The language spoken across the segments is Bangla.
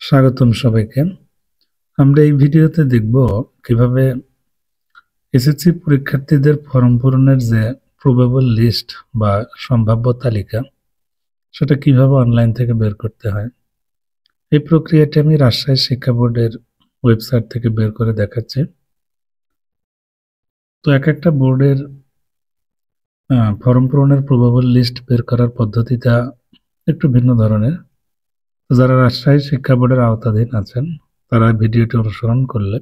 স্বাগতম সবাইকে। আমরা এই ভিডিওতে দেখব কিভাবে এসএসসি পরীক্ষার্থীদের ফর্ম পূরণের যে প্রবেবল লিস্ট বা সম্ভাব্য তালিকা সেটা কিভাবে অনলাইন থেকে বের করতে হয়। এই প্রক্রিয়াটি আমি রাজশাহী শিক্ষা বোর্ডের ওয়েবসাইট থেকে বের করে দেখাচ্ছি। তো এক একটা বোর্ডের ফর্ম পূরণের প্রবেবল লিস্ট বের করার পদ্ধতিটা একটু ভিন্ন ধরনের। যারা রাজশাহী শিক্ষা বোর্ডের আওতাধীন আছেন তারা ভিডিওটি অনুসরণ করলে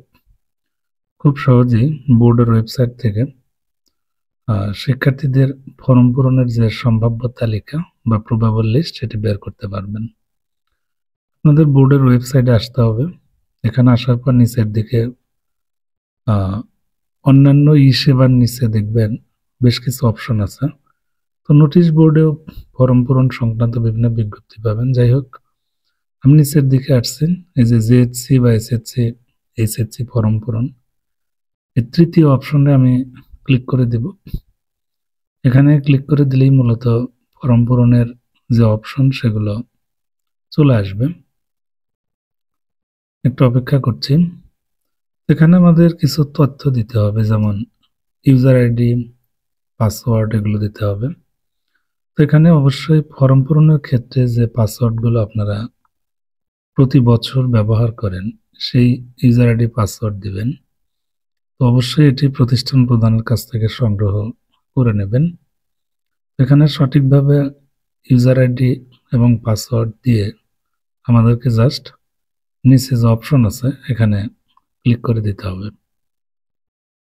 খুব সহজেই বোর্ডের ওয়েবসাইট থেকে শিক্ষার্থীদের ফর্ম পূরণের যে সম্ভাব্য তালিকা বা প্রবাবল লিস্ট সেটি বের করতে পারবেন। আপনাদের বোর্ডের ওয়েবসাইটে আসতে হবে। এখানে আসার পর নিচের দিকে অন্যান্য সেবার নিচে দেখবেন বেশ কিছু অপশন আছে। তো নোটিশ বোর্ডেও ফর্ম পূরণ সংক্রান্ত বিভিন্ন বিজ্ঞপ্তি পাবেন। যাই হোক, আমি নিচের দিকে আসছি, এই যে জেএসসি বা এসএসসি ফর্ম পূরণ, এই তৃতীয় অপশনে আমি ক্লিক করে দেব। এখানে ক্লিক করে দিলেই মূলত ফর্ম পূরণের যে অপশন সেগুলো চলে আসবে। একটু অপেক্ষা করছি। এখানে আমাদের কিছু তথ্য দিতে হবে, যেমন ইউজার আইডি, পাসওয়ার্ড, এগুলো দিতে হবে। তো এখানে অবশ্যই ফর্ম পূরণের ক্ষেত্রে যে পাসওয়ার্ডগুলো আপনারা প্রতি বছর ব্যবহার করেন সেই ইউজার আইডি পাসওয়ার্ড দিবেন। তো অবশ্যই এটি প্রতিষ্ঠান প্রধানের কাছ থেকে সংগ্রহ করে নেবেন। এখানে সঠিকভাবে ইউজার আইডি এবং পাসওয়ার্ড দিয়ে আমাদেরকে জাস্ট নিচে যে অপশন আছে এখানে ক্লিক করে দিতে হবে।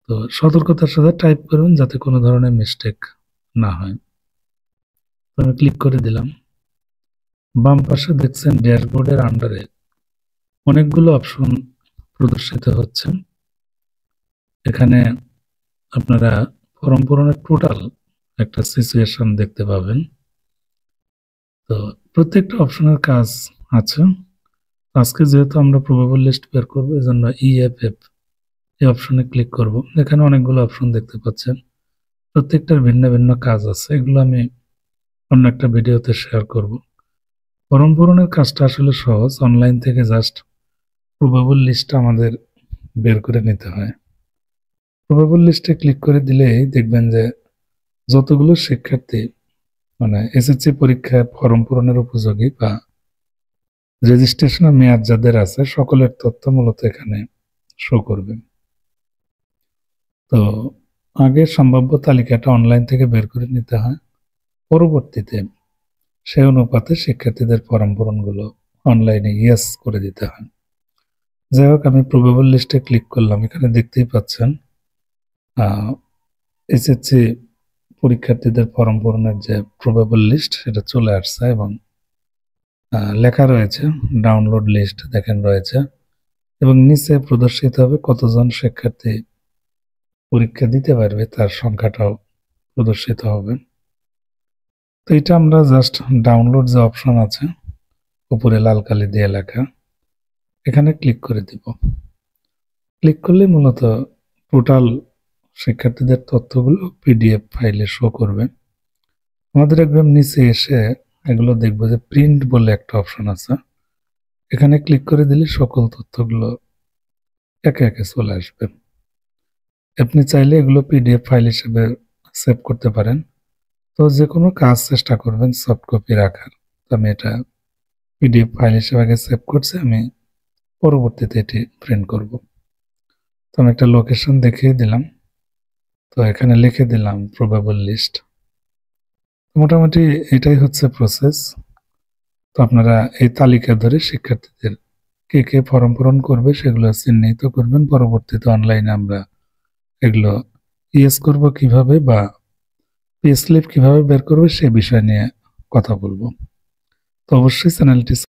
তো সতর্কতার সাথে টাইপ করবেন যাতে কোনো ধরনের মিস্টেক না হয়। তো আমি ক্লিক করে দিলাম। বাম পাশে দেখছেন ড্যাশবোর্ডের আন্ডারে অনেকগুলো অপশন প্রদর্শিত হচ্ছে। এখানে আপনারা ফর্ম পূরণের টোটাল একটা সিচুয়েশন দেখতে পাবেন। তো প্রত্যেকটা অপশনের কাজ আছে। আজকে যেহেতু আমরা প্রবাবল লিস্ট বের করবো, এই জন্য ইএফএফ এই অপশনে ক্লিক করব। এখানে অনেকগুলো অপশন দেখতে পাচ্ছেন, প্রত্যেকটার ভিন্ন ভিন্ন কাজ আছে। এগুলো আমি অন্য একটা ভিডিওতে শেয়ার করব। ফর্ম পূরণের কাজটা আসলে সহজ। অনলাইন থেকে জাস্ট প্রবাবল লিস্টটা আমাদের বের করে নিতে হয়। প্রবাবল লিস্টে ক্লিক করে দিলেই দেখবেন যে যতগুলো শিক্ষার্থী এসএসসি পরীক্ষায় ফর্ম পূরণের উপযোগী বা রেজিস্ট্রেশনের মেয়াদ যাদের আছে সকলের তথ্য মূলত এখানে শো করবে। তো আগে সম্ভাব্য তালিকাটা অনলাইন থেকে বের করে নিতে হয়, পরবর্তীতে সেই অনুপাতে শিক্ষার্থীদের ফর্ম পূরণগুলো অনলাইনে ইয়েস করে দিতে হয়। যাই হোক, আমি প্রবেবল লিস্টে ক্লিক করলাম। এখানে দেখতেই পাচ্ছেন এসএসসি পরীক্ষার্থীদের ফর্ম পূরণের যে প্রবেবল লিস্ট সেটা চলে আসছে এবং লেখা রয়েছে ডাউনলোড লিস্ট, দেখেন রয়েছে, এবং নিচে প্রদর্শিত হবে কতজন শিক্ষার্থী পরীক্ষা দিতে পারবে তার সংখ্যাটাও প্রদর্শিত হবে। তো এটা আমরা জাস্ট ডাউনলোড যে অপশন আছে উপরে লাল কালি দিয়ে লেখা, এখানে ক্লিক করে দিব। ক্লিক করলে মূলত টোটাল শিক্ষার্থীদের তথ্যগুলো পিডিএফ ফাইলে শো করবে। আমাদের একদম নিচে এসে এগুলো দেখবো যে প্রিন্ট বলে একটা অপশন আছে, এখানে ক্লিক করে দিলে সকল তথ্যগুলো একে একে চলে আসবে। আপনি চাইলে এগুলো পিডিএফ ফাইল হিসেবে সেভ করতে পারেন। তো যে কোনো কাজ চেষ্টা করবেন সফট কপি রাখার। তো আমি এটা পিডিএফ ফাইল হিসেবে আগে সেভ করছি, আমি পরবর্তীতে এটি প্রিন্ট করব। তো আমি একটা লোকেশন দেখিয়ে দিলাম। তো এখানে লিখে দিলাম প্রবাবল লিস্ট। মোটামুটি এটাই হচ্ছে প্রসেস। তো আপনারা এই তালিকা ধরে শিক্ষার্থীদের কে কে ফর্ম পূরণ করবে সেগুলো চিহ্নিত করবেন। পরবর্তীতে অনলাইনে আমরা এগুলো ইয়েস করব কিভাবে বা পে স্লিপ কিভাবে বের করবে সে বিষয় নিয়ে কথা বলবো। তো অবশ্যই চ্যানেলটি